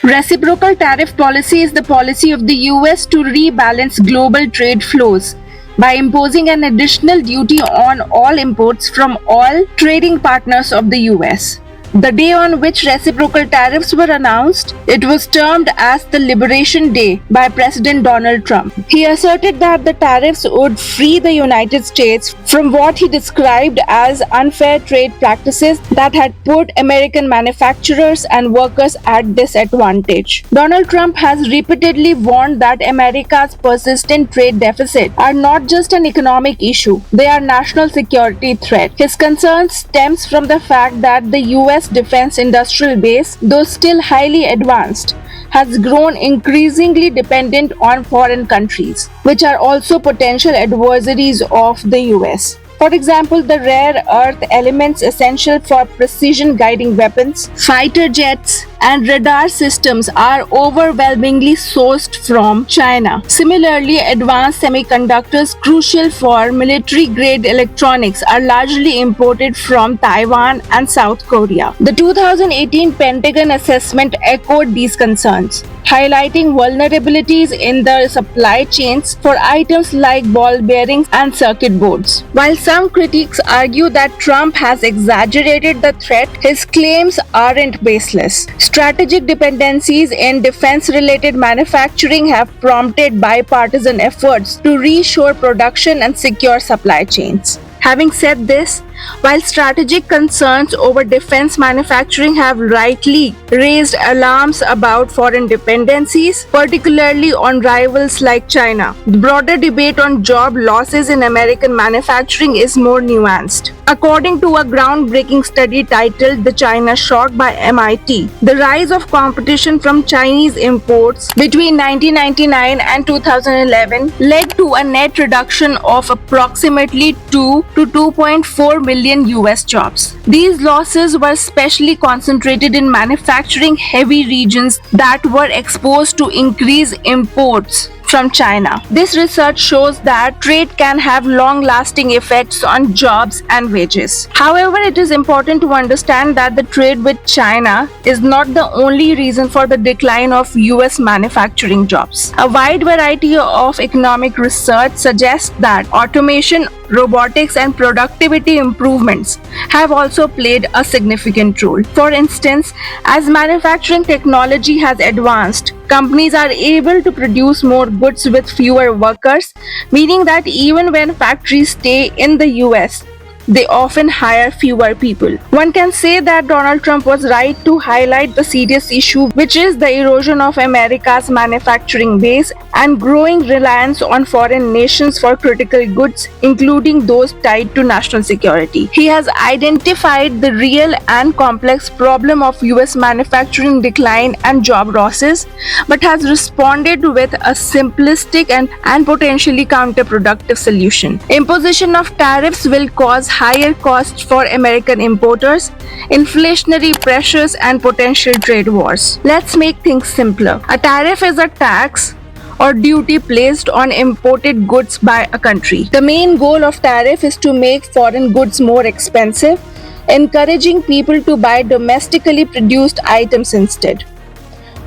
Reciprocal tariff policy is the policy of the US to rebalance global trade flows by imposing an additional duty on all imports from all trading partners of the US. The day on which reciprocal tariffs were announced, it was termed as the Liberation Day by President Donald Trump. He asserted that the tariffs would free the United States from what he described as unfair trade practices that had put American manufacturers and workers at disadvantage. Donald Trump has repeatedly warned that America's persistent trade deficit are not just an economic issue, they are national security threat. His concern stems from the fact that the US defense industrial base, though still highly advanced, has grown increasingly dependent on foreign countries, which are also potential adversaries of the US. For example, the rare earth elements essential for precision guiding weapons, fighter jets, and radar systems are overwhelmingly sourced from China. Similarly, advanced semiconductors crucial for military-grade electronics are largely imported from Taiwan and South Korea. The 2018 Pentagon assessment echoed these concerns, highlighting vulnerabilities in the supply chains for items like ball bearings and circuit boards. While some critics argue that Trump has exaggerated the threat, his claims aren't baseless. Strategic dependencies in defense-related manufacturing have prompted bipartisan efforts to reshore production and secure supply chains. Having said this, while strategic concerns over defense manufacturing have rightly raised alarms about foreign dependencies, particularly on rivals like China, the broader debate on job losses in American manufacturing is more nuanced. According to a groundbreaking study titled The China Shock by MIT, the rise of competition from Chinese imports between 1999 and 2011 led to a net reduction of approximately 2 to 2.4 million US jobs. These losses were especially concentrated in manufacturing heavy regions that were exposed to increased imports from China. This research shows that trade can have long-lasting effects on jobs and wages. However, it is important to understand that the trade with China is not the only reason for the decline of US manufacturing jobs. A wide variety of economic research suggests that automation, robotics, and productivity improvements have also played a significant role. For instance, as manufacturing technology has advanced, companies are able to produce more goods with fewer workers, meaning that even when factories stay in the US, they often hire fewer people. One can say that Donald Trump was right to highlight the serious issue, which is the erosion of America's manufacturing base and growing reliance on foreign nations for critical goods, including those tied to national security. He has identified the real and complex problem of US manufacturing decline and job losses, but has responded with a simplistic and potentially counterproductive solution. Imposition of tariffs will cause higher costs for American importers, inflationary pressures, and potential trade wars. Let's make things simpler. A tariff is a tax or duty placed on imported goods by a country. The main goal of tariff is to make foreign goods more expensive, encouraging people to buy domestically produced items instead.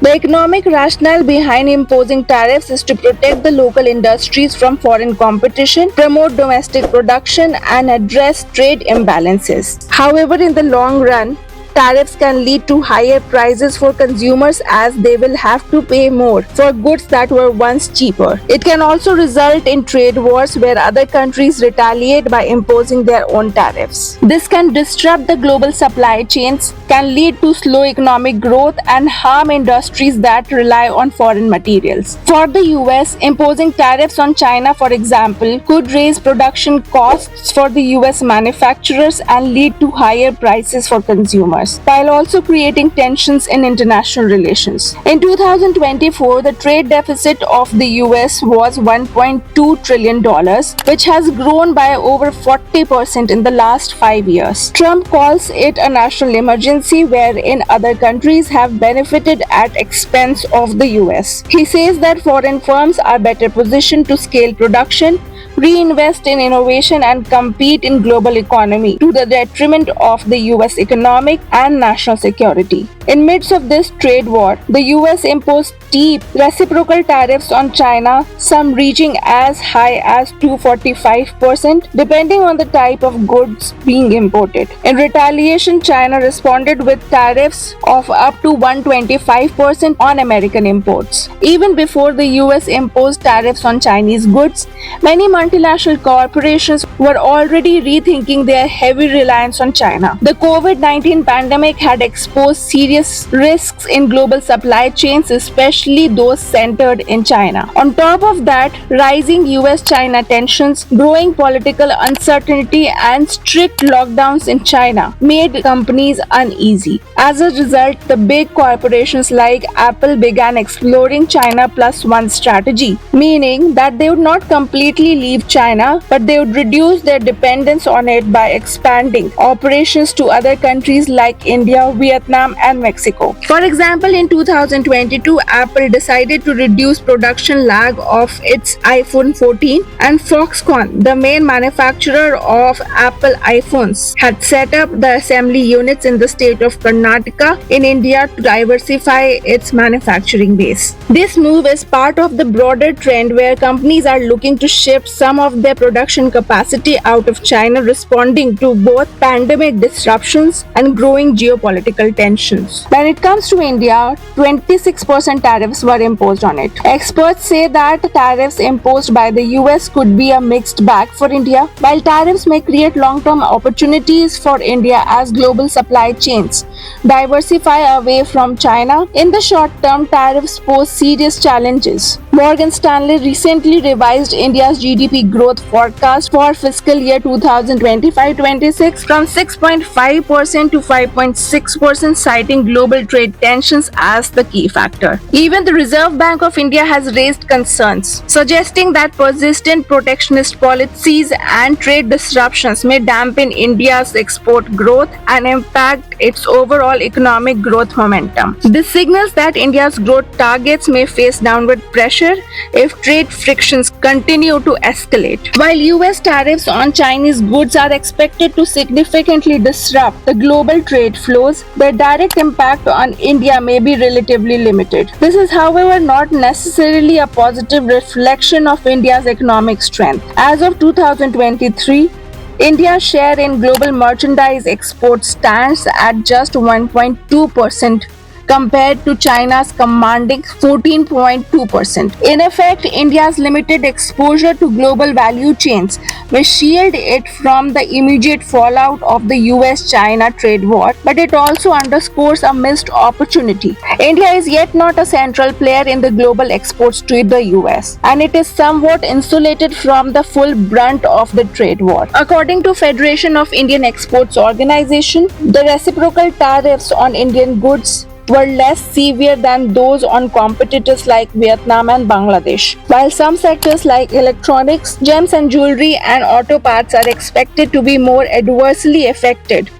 The economic rationale behind imposing tariffs is to protect the local industries from foreign competition, promote domestic production, and address trade imbalances. However, in the long run, tariffs can lead to higher prices for consumers as they will have to pay more for goods that were once cheaper. It can also result in trade wars where other countries retaliate by imposing their own tariffs. This can disrupt the global supply chains, can lead to slow economic growth, and harm industries that rely on foreign materials. For the US, imposing tariffs on China, for example, could raise production costs for the US manufacturers and lead to higher prices for consumers, while also creating tensions in international relations. In 2024, the trade deficit of the US was $1.2 trillion, which has grown by over 40% in the last 5 years. Trump calls it a national emergency wherein other countries have benefited at expense of the US. He says that foreign firms are better positioned to scale production, reinvest in innovation and compete in global economy to the detriment of the US economic and national security. In midst of this trade war, the US imposed steep reciprocal tariffs on China, some reaching as high as 245% depending on the type of goods being imported. In retaliation, China responded with tariffs of up to 125% on American imports. Even before the US imposed tariffs on Chinese goods, many multinational corporations were already rethinking their heavy reliance on China. The COVID-19 pandemic had exposed serious risks in global supply chains, especially those centered in China. On top of that, rising US-China tensions, growing political uncertainty, and strict lockdowns in China made companies uneasy. As a result, the big corporations like Apple began exploring China Plus One strategy, meaning that they would not completely leave China, but they would reduce their dependence on it by expanding operations to other countries like India, Vietnam, and Mexico. For example, in 2022, Apple decided to reduce production lag of its iPhone 14, and Foxconn, the main manufacturer of Apple iPhones, had set up the assembly units in the state of Karnataka in India to diversify its manufacturing base. This move is part of the broader trend where companies are looking to shift some of their production capacity out of China, responding to both pandemic disruptions and growing geopolitical tensions. When it comes to India, 26% tariffs were imposed on it. Experts say that tariffs imposed by the US could be a mixed bag for India. While tariffs may create long-term opportunities for India as global supply chains diversify away from China, in the short term, tariffs pose serious challenges. Morgan Stanley recently revised India's GDP growth forecast for fiscal year 2025-26 from 6.5% to 5.6%, citing global trade tensions as the key factor. Even the Reserve Bank of India has raised concerns, suggesting that persistent protectionist policies and trade disruptions may dampen India's export growth and impact its overall economic growth momentum. This signals that India's growth targets may face downward pressure if trade frictions continue to escalate. While US tariffs on Chinese goods are expected to significantly disrupt the global trade flows, their direct impact on India may be relatively limited. This is, however, not necessarily a positive reflection of India's economic strength. As of 2023, India's share in global merchandise exports stands at just 1.2% compared to China's commanding 14.2%. In effect, India's limited exposure to global value chains will shield it from the immediate fallout of the US-China trade war, but it also underscores a missed opportunity. India is yet not a central player in the global exports to the US, and it is somewhat insulated from the full brunt of the trade war. According to Federation of Indian Exports Organization, the reciprocal tariffs on Indian goods were less severe than those on competitors like Vietnam and Bangladesh. While some sectors like electronics, gems and jewelry, and auto parts are expected to be more adversely affected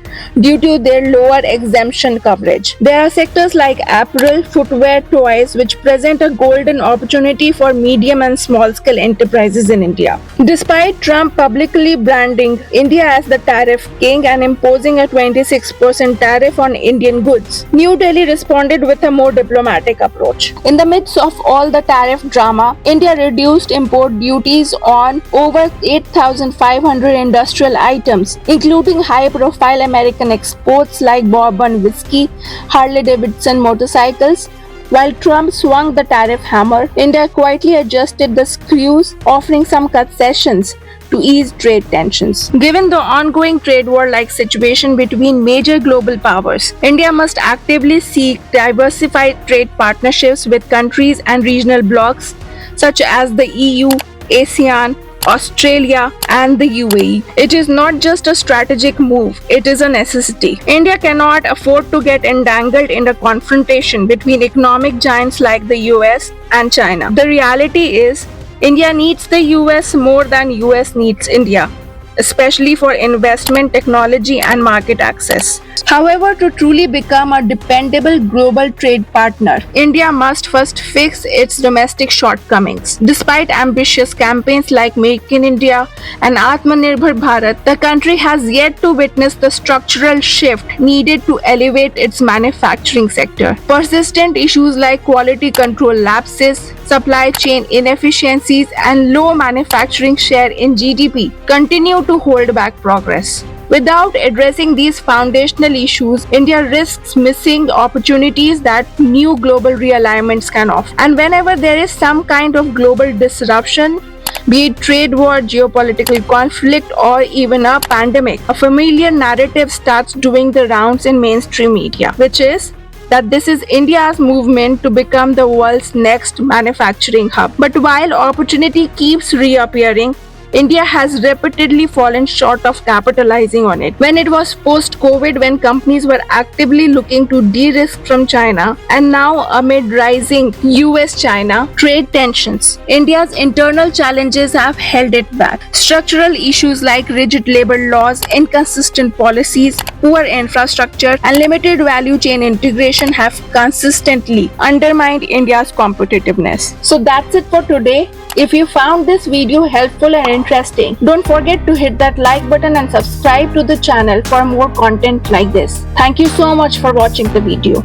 due to their lower exemption coverage. There are sectors like apparel, footwear, toys, which present a golden opportunity for medium and small scale enterprises in India. Despite Trump publicly branding India as the tariff king and imposing a 26% tariff on Indian goods, New Delhi responded with a more diplomatic approach. In the midst of all the tariff drama, India reduced import duties on over 8,500 industrial items, including high-profile American exports like bourbon whiskey, Harley-Davidson motorcycles. While Trump swung the tariff hammer, India quietly adjusted the screws, offering some concessions to ease trade tensions. Given the ongoing trade war-like situation between major global powers, India must actively seek diversified trade partnerships with countries and regional blocs such as the EU, ASEAN, Australia, and the UAE. It is not just a strategic move, it is a necessity. India cannot afford to get entangled in a confrontation between economic giants like the US and China. The reality is, India needs the US more than US needs India. especially for investment, technology, and market access. However, to truly become a dependable global trade partner, India must first fix its domestic shortcomings. Despite ambitious campaigns like Make in India and Atmanirbhar Bharat, the country has yet to witness the structural shift needed to elevate its manufacturing sector. Persistent issues like quality control lapses, supply chain inefficiencies, and low manufacturing share in GDP continue to hold back progress. Without addressing these foundational issues, India risks missing opportunities that new global realignments can offer. And whenever there is some kind of global disruption, be it trade war, geopolitical conflict, or even a pandemic, a familiar narrative starts doing the rounds in mainstream media, which is that this is India's movement to become the world's next manufacturing hub. But while opportunity keeps reappearing, India has repeatedly fallen short of capitalizing on it. When it was post-COVID, when companies were actively looking to de-risk from China, and now amid rising US-China trade tensions, India's internal challenges have held it back. Structural issues like rigid labor laws, inconsistent policies, poor infrastructure, and limited value chain integration have consistently undermined India's competitiveness. So that's it for today. If you found this video helpful and interesting, don't forget to hit that like button and subscribe to the channel for more content like this. Thank you so much for watching the video.